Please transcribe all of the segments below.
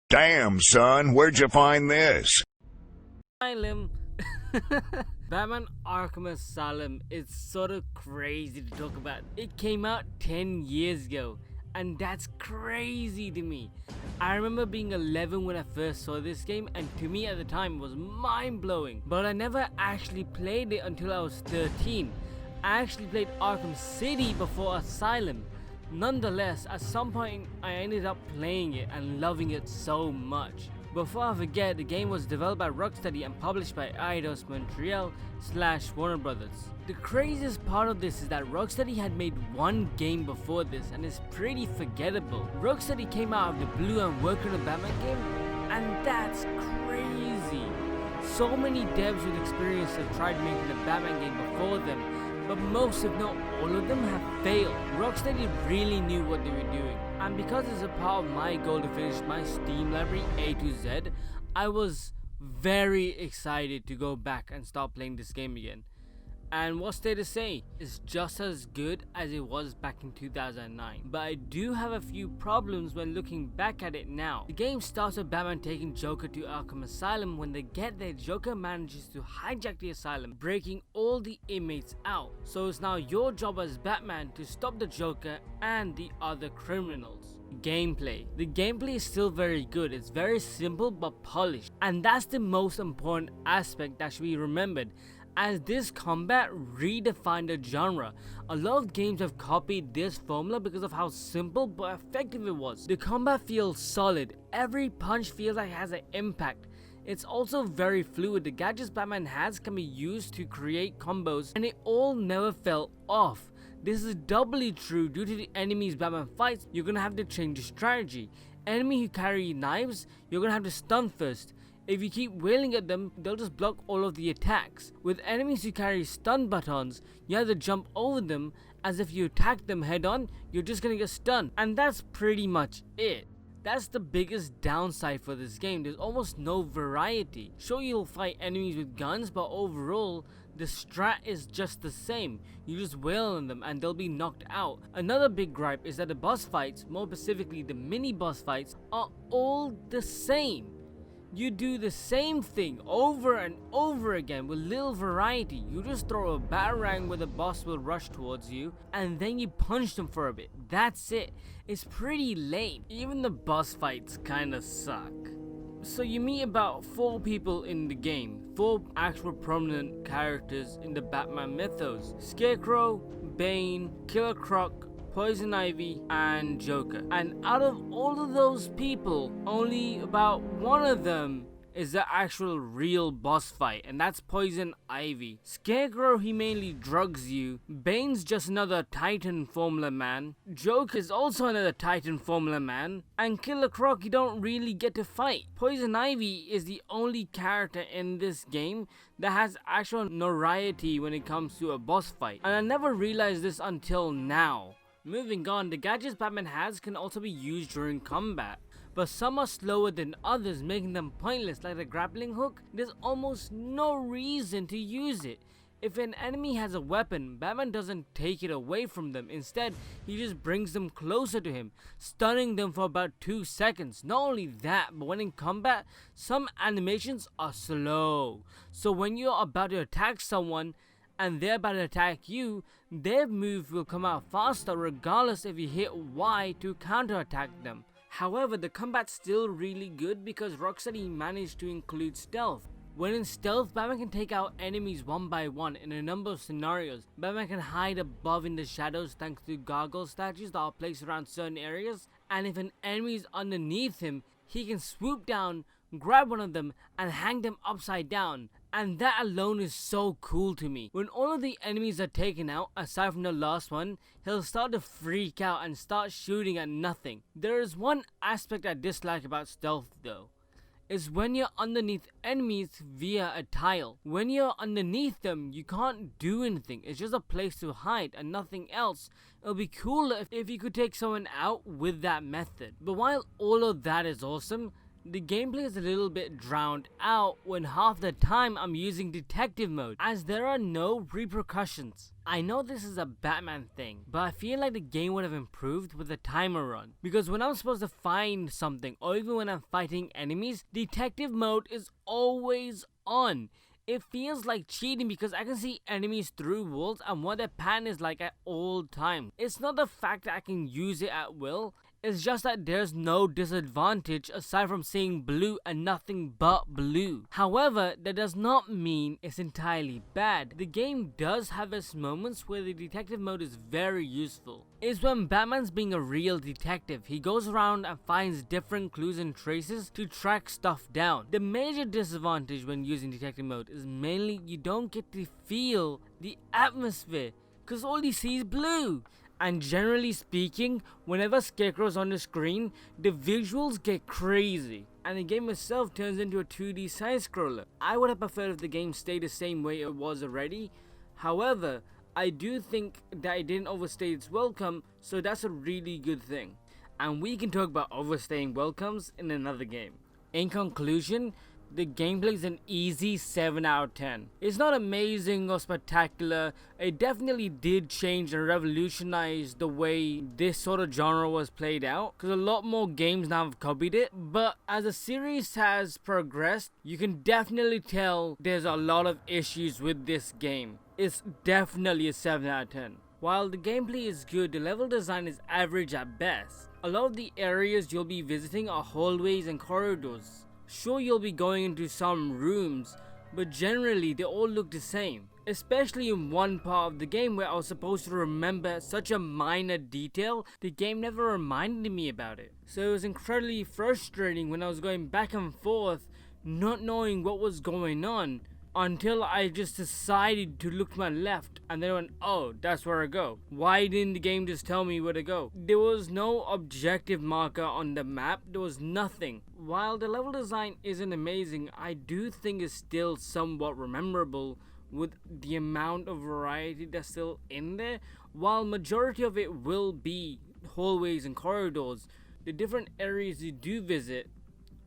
Damn, son, where'd you find this? Asylum. Batman Arkham Asylum is sort of crazy to talk about. It came out 10 years ago, and that's crazy to me. I remember being 11 when I first saw this game, and to me at the time it was mind-blowing. But I never actually played it until I was 13. I actually played Arkham City before Asylum. Nonetheless, at some point I ended up playing it and loving it so much. Before I forget, the game was developed by Rocksteady and published by Eidos Montreal / Warner Brothers. The craziest part of this is that Rocksteady had made one game before this and it's pretty forgettable. Rocksteady came out of the blue and worked on a Batman game, and that's crazy. So many devs with experience have tried making a Batman game before them, but most if not all of them have failed. Rocksteady really knew what they were doing, and because it's a part of my goal to finish my Steam library A to Z, I was very excited to go back and start playing this game again. And what's there to say? It's just as good as it was back in 2009. But I do have a few problems when looking back at it now. The game starts with Batman taking Joker to Arkham Asylum. When they get there, Joker manages to hijack the asylum, breaking all the inmates out. So it's now your job as Batman to stop the Joker and the other criminals. Gameplay. The gameplay is still very good. It's very simple but polished. And that's the most important aspect that should be remembered, as this combat redefined the genre. A lot of games have copied this formula because of how simple but effective it was. The combat feels solid. Every punch feels like it has an impact. It's also very fluid. The gadgets Batman has can be used to create combos, and it all never fell off. This is doubly true due to the enemies Batman fights. You're gonna have to change your strategy. Enemy who carry knives, you're gonna have to stun first. If you keep wailing at them, they'll just block all of the attacks. With enemies who carry stun buttons, you have to jump over them, as if you attack them head on, you're just gonna get stunned. And that's pretty much it. That's the biggest downside for this game. There's almost no variety. Sure, you'll fight enemies with guns, but overall, the strat is just the same. You just wail on them and they'll be knocked out. Another big gripe is that the boss fights, more specifically the mini boss fights, are all the same. You do the same thing over and over again with little variety. You just throw a batarang where the boss will rush towards you, and then you punch them for a bit. That's it. It's pretty lame. Even the boss fights kinda suck. So you meet about 4 people in the game, 4 actual prominent characters in the Batman mythos: Scarecrow, Bane, Killer Croc, Poison Ivy, and Joker. And out of all of those people, only about one of them is the actual real boss fight, and that's Poison Ivy. Scarecrow, he mainly drugs you. Bane's just another Titan Formula Man. Joker is also another Titan Formula Man. And Killer Croc, you don't really get to fight. Poison Ivy is the only character in this game that has actual notoriety when it comes to a boss fight. And I never realized this until now. Moving on, the gadgets Batman has can also be used during combat, but some are slower than others, making them pointless. Like the grappling hook, there's almost no reason to use it. If an enemy has a weapon, Batman doesn't take it away from them. Instead, he just brings them closer to him, stunning them for about 2 seconds. Not only that, but when in combat, some animations are slow. So when you're about to attack someone, and they're about to attack you, their move will come out faster regardless if you hit Y to counterattack them. However, the combat's still really good because Rocksteady managed to include stealth. When in stealth, Batman can take out enemies one by one in a number of scenarios. Batman can hide above in the shadows thanks to gargoyle statues that are placed around certain areas, and if an enemy is underneath him, he can swoop down, grab one of them, and hang them upside down. And that alone is so cool to me. When all of the enemies are taken out, aside from the last one, he'll start to freak out and start shooting at nothing. There is one aspect I dislike about stealth though. It's when you're underneath enemies via a tile. When you're underneath them, you can't do anything. It's just a place to hide and nothing else. It'll be cooler if you could take someone out with that method. But while all of that is awesome, The gameplay is a little bit drowned out when half the time I'm using detective mode, as there are no repercussions. I know this is a Batman thing, but I feel like the game would have improved with a timer run. Because when I'm supposed to find something, or even when I'm fighting enemies, detective mode is always on. It feels like cheating because I can see enemies through walls and what their pattern is like at all times. It's not the fact that I can use it at will, it's just that there's no disadvantage aside from seeing blue and nothing but blue. However, that does not mean it's entirely bad. The game does have its moments where the detective mode is very useful. It's when Batman's being a real detective. He goes around and finds different clues and traces to track stuff down. The major disadvantage when using detective mode is mainly you don't get to feel the atmosphere because all you see is blue. And generally speaking, whenever Scarecrow's on the screen, the visuals get crazy, and the game itself turns into a 2D side-scroller. I would have preferred if the game stayed the same way it was already. However, I do think that it didn't overstay its welcome, so that's a really good thing. And we can talk about overstaying welcomes in another game. In conclusion, the gameplay is an easy 7 out of 10. It's not amazing or spectacular. It definitely did change and revolutionize the way this sort of genre was played out, because a lot more games now have copied it. But as the series has progressed, you can definitely tell there's a lot of issues with this game. It's definitely a 7 out of 10. While the gameplay is good, the level design is average at best. A lot of the areas you'll be visiting are hallways and corridors. Sure, you'll be going into some rooms, but generally they all look the same. Especially in one part of the game where I was supposed to remember such a minor detail, the game never reminded me about it. So it was incredibly frustrating when I was going back and forth, not knowing what was going on, until I just decided to look to my left and then went, oh, that's where I go. Why didn't the game just tell me where to go? There was no objective marker on the map, there was nothing. While the level design isn't amazing, I do think it's still somewhat memorable with the amount of variety that's still in there. While majority of it will be hallways and corridors, the different areas you do visit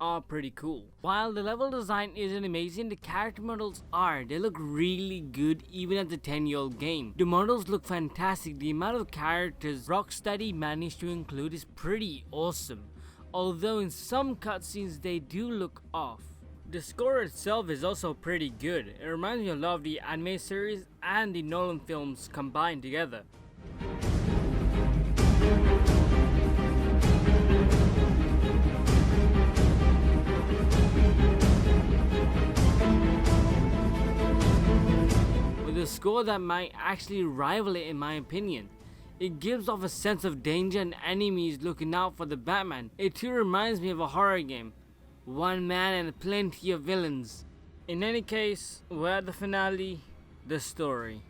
are pretty cool. While the level design isn't amazing, the character models are. They look really good even as a 10-year-old game. The models look fantastic. The amount of characters Rocksteady managed to include is pretty awesome. Although in some cutscenes they do look off. The score itself is also pretty good. It reminds me a lot of the anime series and the Nolan films combined together. With a score that might actually rival it in my opinion. It gives off a sense of danger and enemies looking out for the Batman. It too reminds me of a horror game. One man and plenty of villains. In any case, we're at the finale, the story.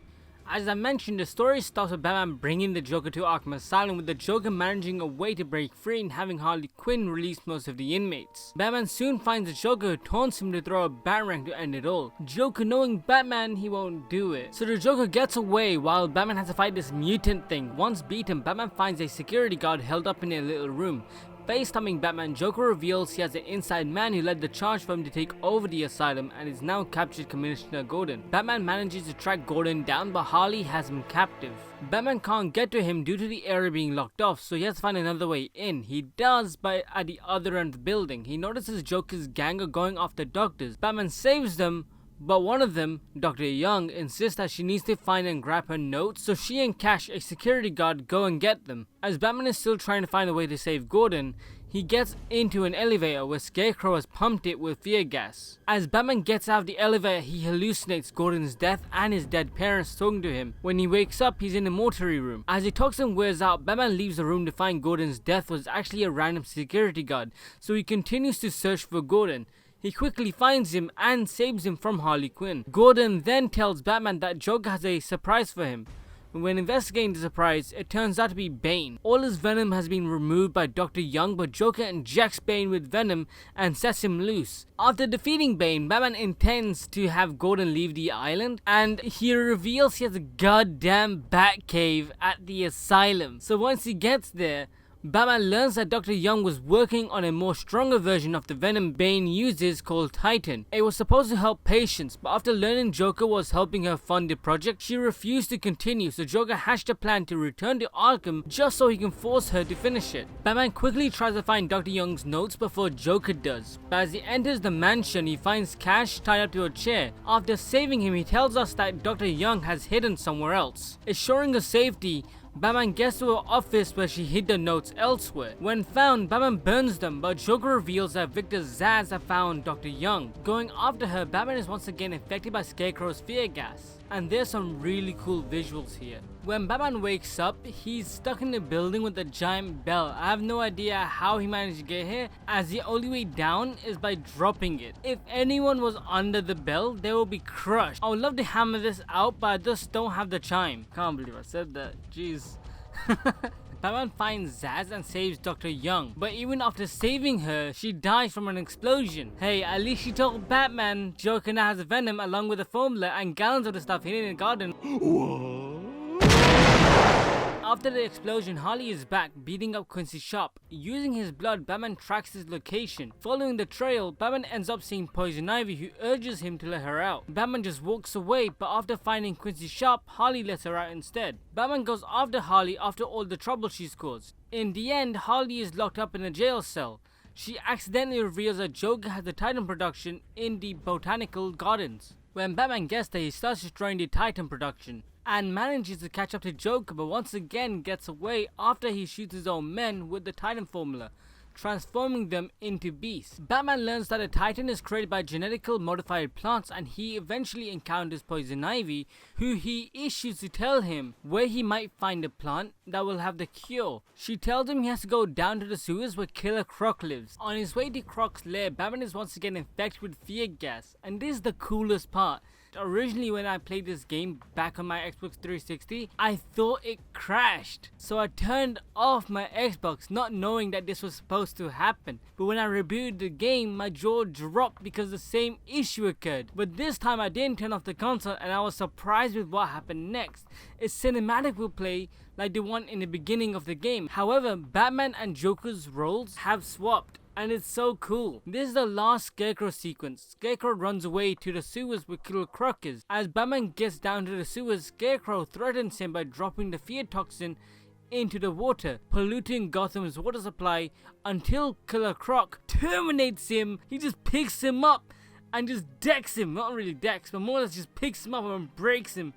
As I mentioned, the story starts with Batman bringing the Joker to Arkham Asylum, with the Joker managing a way to break free and having Harley Quinn release most of the inmates. Batman soon finds the Joker who taunts him to throw a Batarang to end it all. Joker, knowing Batman, he won't do it. So the Joker gets away while Batman has to fight this mutant thing. Once beaten, Batman finds a security guard held up in a little room. FaceTiming Batman, Joker reveals he has an inside man who led the charge for him to take over the asylum and is now captured Commissioner Gordon. Batman manages to track Gordon down, but Harley has him captive. Batman can't get to him due to the area being locked off, so he has to find another way in. He does, but at the other end of the building. He notices Joker's gang are going after doctors. Batman saves them, but one of them, Dr. Young, insists that she needs to find and grab her notes, so she and Cash, a security guard, go and get them. As Batman is still trying to find a way to save Gordon, he gets into an elevator where Scarecrow has pumped it with fear gas. As Batman gets out of the elevator, he hallucinates Gordon's death and his dead parents talking to him. When he wakes up, he's in the mortuary room. As the toxin wears out, Batman leaves the room to find Gordon's death was actually a random security guard, so he continues to search for Gordon. He quickly finds him and saves him from Harley Quinn. Gordon then tells Batman that Joker has a surprise for him. When investigating the surprise, it turns out to be Bane. All his venom has been removed by Dr. Young, but Joker injects Bane with venom and sets him loose. After defeating Bane, Batman intends to have Gordon leave the island, and he reveals he has a goddamn Batcave at the asylum. So once he gets there, Batman learns that Dr. Young was working on a more stronger version of the venom Bane uses called Titan. It was supposed to help patients, but after learning Joker was helping her fund the project, she refused to continue, so Joker hatched a plan to return to Arkham just so he can force her to finish it. Batman quickly tries to find Dr. Young's notes before Joker does, but as he enters the mansion, he finds Cash tied up to a chair. After saving him, he tells us that Dr. Young has hidden somewhere else. Assuring her safety, Batman gets to her office where she hid the notes elsewhere. When found, Batman burns them, but Joker reveals that Victor Zsasz have found Dr. Young. Going after her, Batman is once again infected by Scarecrow's fear gas. And there's some really cool visuals here. When Batman wakes up, he's stuck in a building with a giant bell. I have no idea how he managed to get here, as the only way down is by dropping it. If anyone was under the bell, they will be crushed. I would love to hammer this out, but I just don't have the chime. Can't believe I said that. Jeez. Batman finds Zsasz and saves Dr. Young, but even after saving her, she dies from an explosion. Hey, at least she told Batman Joker now has a venom along with a formula and gallons of the stuff hidden in the garden. After the explosion, Harley is back, beating up Quincy's shop. Using his blood, Batman tracks his location. Following the trail, Batman ends up seeing Poison Ivy, who urges him to let her out. Batman just walks away, but after finding Quincy's shop, Harley lets her out instead. Batman goes after Harley after all the trouble she's caused. In the end, Harley is locked up in a jail cell. She accidentally reveals that Joker has the Titan production in the botanical gardens. When Batman gets there, he starts destroying the Titan production and manages to catch up to Joker, but once again gets away after he shoots his own men with the Titan formula, transforming them into beasts. Batman learns that a Titan is created by genetically modified plants, and he eventually encounters Poison Ivy, who he issues to tell him where he might find a plant that will have the cure. She tells him he has to go down to the sewers where Killer Croc lives. On his way to Croc's lair, Batman is once again infected with fear gas, and this is the coolest part. Originally, when I played this game back on my Xbox 360, I thought it crashed. So I turned off my Xbox, not knowing that this was supposed to happen. But when I rebooted the game, my jaw dropped because the same issue occurred. But this time I didn't turn off the console, and I was surprised with what happened next. Its cinematic will play like the one in the beginning of the game. However, Batman and Joker's roles have swapped, and it's so cool. This is the last Scarecrow sequence. Scarecrow runs away to the sewers where Killer Croc is. As Batman gets down to the sewers, Scarecrow threatens him by dropping the fear toxin into the water, polluting Gotham's water supply until Killer Croc terminates him. He just picks him up and just decks him. Not really decks, but more or less just picks him up and breaks him.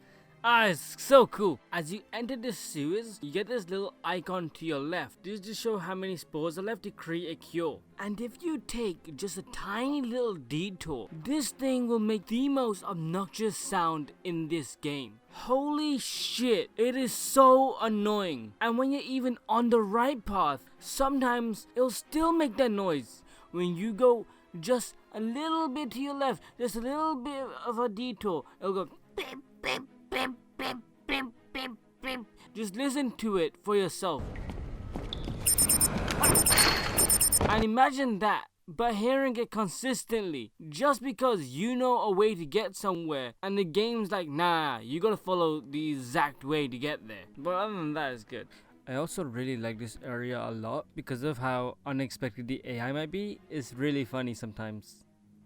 It's so cool. As you enter the sewers, you get this little icon to your left. This is to show how many spores are left to create a cure. And if you take just a tiny little detour, this thing will make the most obnoxious sound in this game. Holy shit, it is so annoying. And when you're even on the right path, sometimes it'll still make that noise. When you go just a little bit to your left, just a little bit of a detour, it'll go beep, beep, beep, beep, beep, beep, beep. Just listen to it for yourself. And imagine that, but hearing it consistently, just because you know a way to get somewhere, and the game's like, nah, you gotta follow the exact way to get there. But other than that, it's good. I also really like this area a lot because of how unexpected the AI might be. It's really funny sometimes.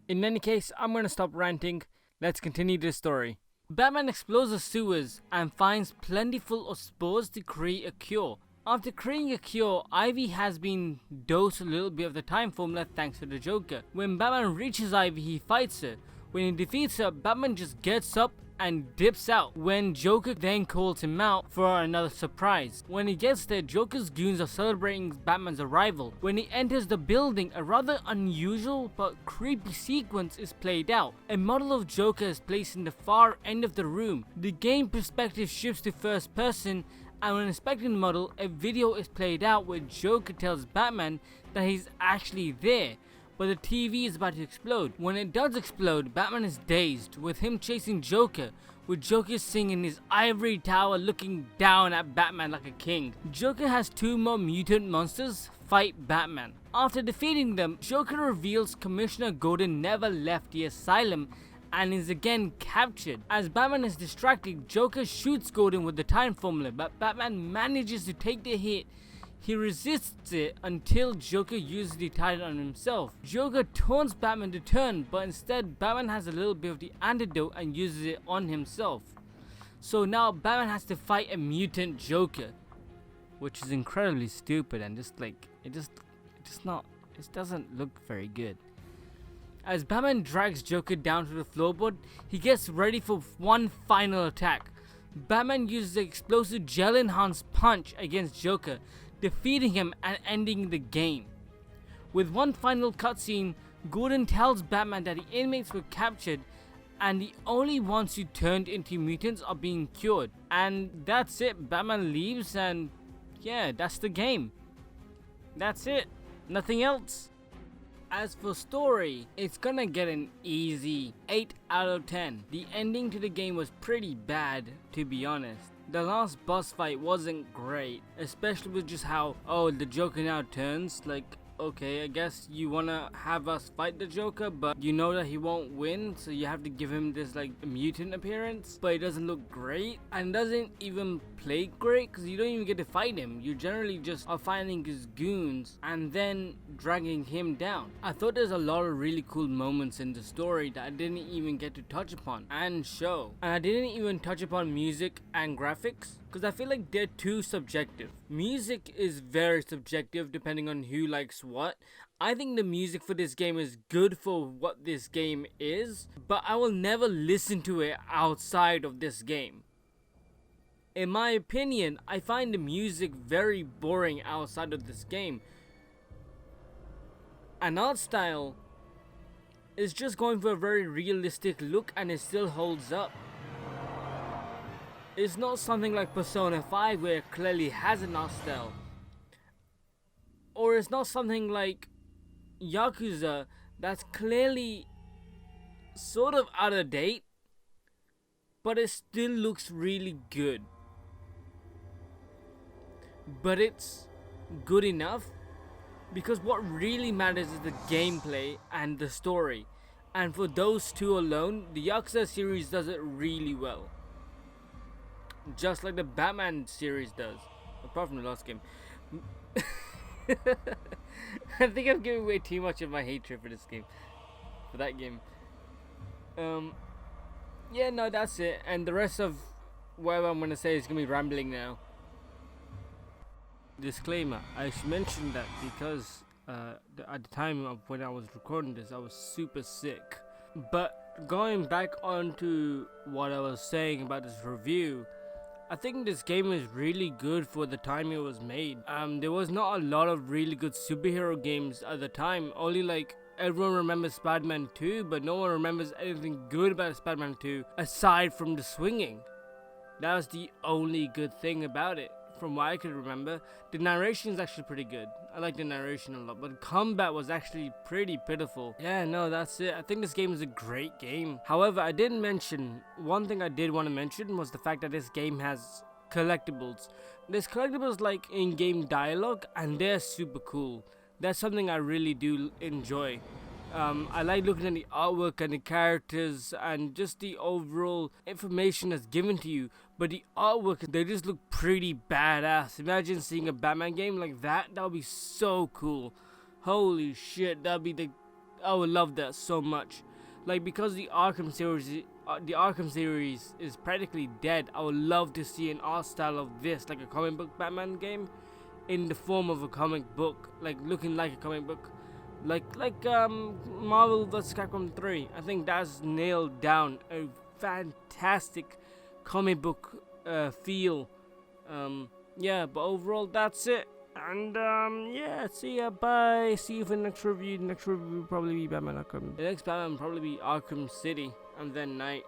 In any case, I'm gonna stop ranting. Let's continue this story. Batman explores the sewers and finds plentiful of spores to create a cure. After creating a cure, Ivy has been dosed a little bit of the time formula thanks to the Joker. When Batman reaches Ivy, he fights her. When he defeats her, Batman just gets up and dips out, when Joker then calls him out for another surprise. When he gets there, Joker's goons are celebrating Batman's arrival. When he enters the building, a rather unusual but creepy sequence is played out. A model of Joker is placed in the far end of the room. The game perspective shifts to first person, and when inspecting the model, a video is played out where Joker tells Batman that he's actually there, but the TV is about to explode. When it does explode, Batman is dazed, with him chasing Joker, with Joker sitting in his ivory tower looking down at Batman like a king. Joker has two more mutant monsters fight Batman. After defeating them, Joker reveals Commissioner Gordon never left the asylum and is again captured. As Batman is distracted, Joker shoots Gordon with the time formula, but Batman manages to take the hit, He resists it until Joker uses the Titan on himself. Joker taunts Batman to turn, but instead Batman has a little bit of the antidote and uses it on himself. So now Batman has to fight a mutant Joker, which is incredibly stupid and it doesn't look very good. As Batman drags Joker down to the floorboard, he gets ready for one final attack. Batman uses the explosive gel-enhanced punch against Joker, defeating him and ending the game. With one final cutscene, Gordon tells Batman that the inmates were captured and the only ones who turned into mutants are being cured. And that's it. Batman leaves and yeah, that's the game. That's it. Nothing else. As for story, it's gonna get an easy 8 out of 10. The ending to the game was pretty bad, to be honest. The last boss fight wasn't great, especially with just how, oh, the Joker now turns. Like, okay, I guess you wanna have us fight the Joker, but you know that he won't win, so you have to give him this like mutant appearance, but it doesn't look great and doesn't even play great because you don't even get to fight him. You generally just are finding his goons and then dragging him down. I thought there's a lot of really cool moments in the story that I didn't even get to touch upon and show, and I didn't even touch upon music and graphics because I feel like they're too subjective. Music is very subjective depending on who likes what. I think the music for this game is good for what this game is, but I will never listen to it outside of this game. In my opinion, I find the music very boring outside of this game. An art style is just going for a very realistic look and it still holds up. It's not something like Persona 5 where it clearly has an art style. Or it's not something like Yakuza that's clearly sort of out of date, but it still looks really good. But it's good enough because what really matters is the gameplay and the story. And for those two alone, the Yakuza series does it really well. Just like the Batman series does, apart from the last game. I think I'm giving away too much of my hatred for this game, for that game. Yeah, no, that's it. And the rest of whatever I'm gonna say is gonna be rambling now. Disclaimer: I should mention that because at the time of when I was recording this, I was super sick. But going back onto what I was saying about this review, I think this game is really good for the time it was made. There was not a lot of really good superhero games at the time. Only like everyone remembers Spider-Man 2, but no one remembers anything good about Spider-Man 2 aside from the swinging. That was the only good thing about it, from what I could remember. The narration is actually pretty good. I like the narration a lot, but combat was actually pretty pitiful. Yeah, no, that's it. I think this game is a great game. However, I didn't mention, one thing I did want to mention was the fact that this game has collectibles. There's collectibles like in-game dialogue, and they're super cool. That's something I really do enjoy. I like looking at the artwork and the characters and just the overall information that's given to you. But the artwork, they just look pretty badass. Imagine seeing a Batman game like that. That would be so cool. Holy shit, I would love that so much. Like, because the Arkham series is practically dead, I would love to see an art style of this, like a comic book Batman game, in the form of a comic book, like looking like a comic book. Like Marvel vs. Capcom 3. I think that's nailed down a fantastic comic book feel. Yeah, but overall that's it. And yeah, see ya, bye. See you for the next review. The next review will probably be Batman Arkham. The next Batman will probably be Arkham City, and then night.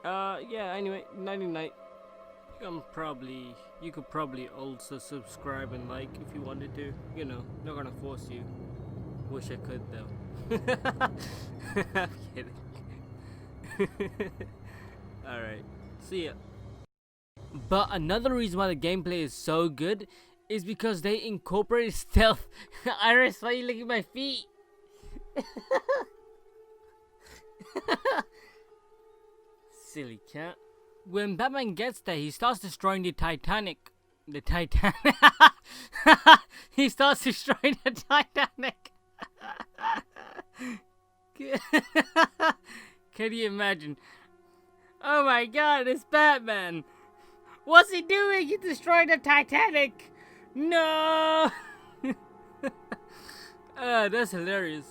Yeah, anyway, nighty night. You could probably also subscribe and like if you wanted to. You know, not gonna force you. Wish I could though. I'm kidding. Alright, see ya. But another reason why the gameplay is so good is because they incorporated stealth. Iris, why are you licking my feet? Silly cat. When Batman gets there, he starts destroying the Titanic. The Titanic. He starts destroying the Titanic. Can you imagine? Oh my god, it's Batman. What's he doing? He destroyed the Titanic. No. That's hilarious.